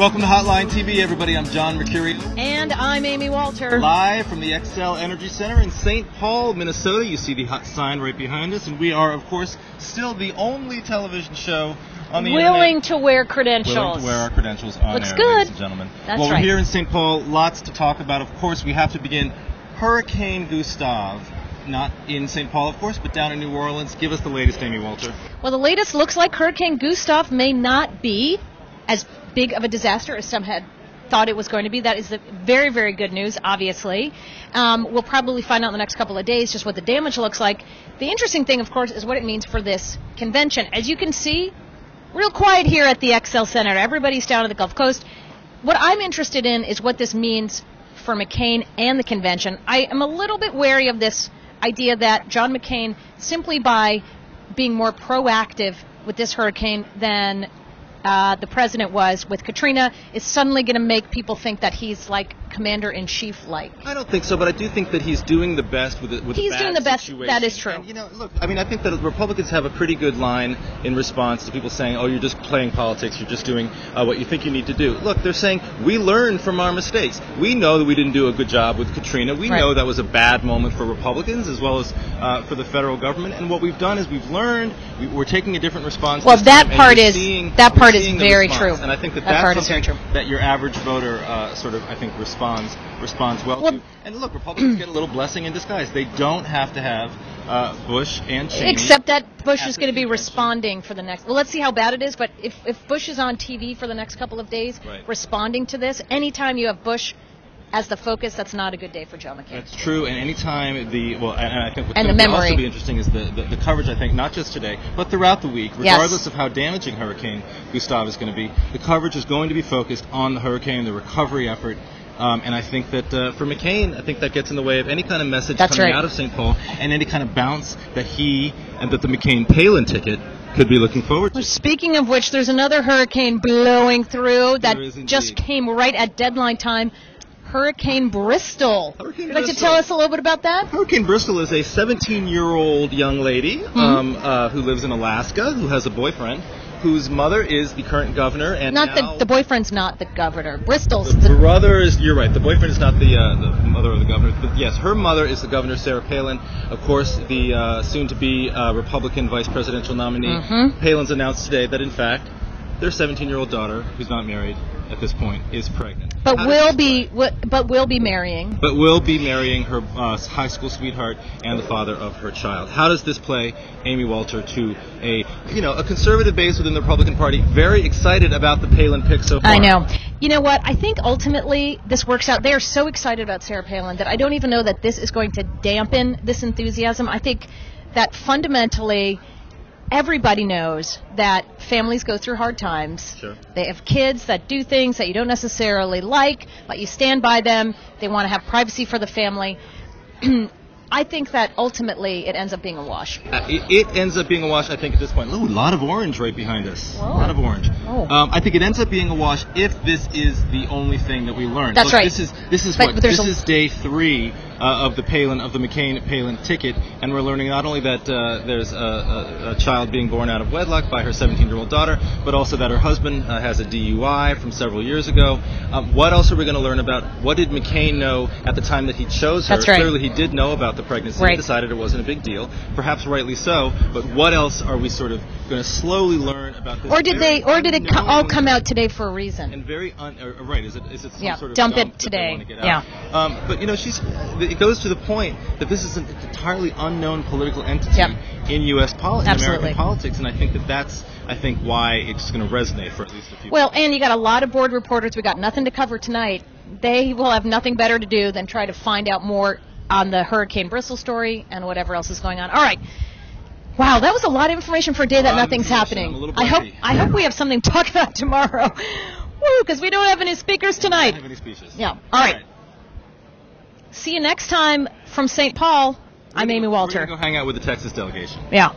Welcome to Hotline TV, everybody. I'm John Mercurio. And I'm Amy Walter. Live from the XL Energy Center in St. Paul, Minnesota. You see the hot sign right behind us. And we are, of course, still the only television show on the Willing internet. to wear credentials. Willing to wear our credentials on Looks air, good. ladies and gentlemen. That's well, right. We're here in St. Paul. Lots to talk about. Of course, we have to begin Hurricane Gustav. Not in St. Paul, of course, but down in New Orleans. Give us the latest, Amy Walter. Well, the latest looks like Hurricane Gustav may not be as big of a disaster as some had thought it was going to be. That is the very, very good news, obviously. We'll probably find out in the next couple of days just what the damage looks like. The interesting thing, of course, is what it means for this convention. As you can see, real quiet here at the XL Center. Everybody's down at the Gulf Coast. What I'm interested in is what this means for McCain and the convention. I am a little bit wary of this idea that John McCain, simply by being more proactive with this hurricane than the president was with Katrina, is suddenly going to make people think that he's like commander-in-chief like. I don't think so, but I do think that he's doing the best with he's doing the best. Situation. That is true. And, look, I mean, I think that Republicans have a pretty good line in response to people saying, "Oh, you're just playing politics. You're just doing what you think you need to do." Look, they're saying we learn from our mistakes. We know that we didn't do a good job with Katrina. We know that was a bad moment for Republicans as well as for the federal government. And what we've done is we've learned. We're taking a different response. Well, that part is very response. true. And I think that that's something that your average voter sort of, I think, responds well to. And look, Republicans get a little blessing in disguise. They don't have to have Bush and Cheney. Except that Bush is going to be responding for the next. Well, let's see how bad it is. But if Bush is on TV for the next couple of days, responding to this, anytime you have Bush as the focus, that's not a good day for Joe McCain. That's true, and anytime and I think what's going to also be interesting is the coverage, I think, not just today, but throughout the week, regardless of how damaging Hurricane Gustav is going to be, the coverage is going to be focused on the hurricane, the recovery effort, and I think that for McCain, I think that gets in the way of any kind of message coming out of St. Paul and any kind of bounce that he and that the McCain-Palin ticket could be looking forward to. Well, speaking of which, there's another hurricane blowing through that just came right at deadline time. Hurricane Bristol. Would you like to tell us a little bit about that? Hurricane Bristol is a 17-year-old young lady who lives in Alaska, who has a boyfriend, whose mother is the current governor. And the boyfriend's not the governor. Bristol's the brother is. You're right. The boyfriend is not the mother of the governor. But yes, her mother is the governor, Sarah Palin. Of course, the soon-to-be Republican vice presidential nominee. Palin's announced today that, in fact, their 17-year-old daughter, who's not married at this point, is pregnant. But will be marrying. But will be marrying her high school sweetheart and the father of her child. How does this play, Amy Walter, to a conservative base within the Republican Party, very excited about the Palin pick so far? I know. You know what? I think ultimately this works out. They are so excited about Sarah Palin that I don't even know that this is going to dampen this enthusiasm. I think that fundamentally everybody knows that families go through hard times. Sure. They have kids that do things that you don't necessarily like, but you stand by them. They want to have privacy for the family. I think that ultimately it ends up being a wash. It ends up being a wash, I think, at this point. Ooh, a lot of orange right behind us. Whoa. A lot of orange. Oh. I think it ends up being a wash if this is the only thing that we learn. That's right. This is day 3 of the McCain-Palin ticket, and we're learning not only that there's a child being born out of wedlock by her 17-year-old daughter, but also that her husband has a DUI from several years ago. What else are we going to learn about? What did McCain know at the time that he chose her? That's right. Clearly he did know about the pregnancy. He decided it wasn't a big deal, perhaps rightly so, but what else are we sort of going to slowly learn about this? Or did it all come out today for a reason? And very right, is it some sort of dump it today. That they want to get out? But it goes to the point that this is an entirely unknown political entity in U.S. politics, American politics, and I think that's why it's going to resonate for at least a few. Well, and you got a lot of board reporters. We got nothing to cover tonight. They will have nothing better to do than try to find out more on the Hurricane Bristol story and whatever else is going on. All right. Wow, that was a lot of information for a day that nothing's happening. I hope we have something to talk about tomorrow. Woo, because we don't have any speakers tonight. We don't have any speeches. Yeah. All right. See you next time from St. Paul. I'm Amy Walter. We're going to go hang out with the Texas delegation. Yeah.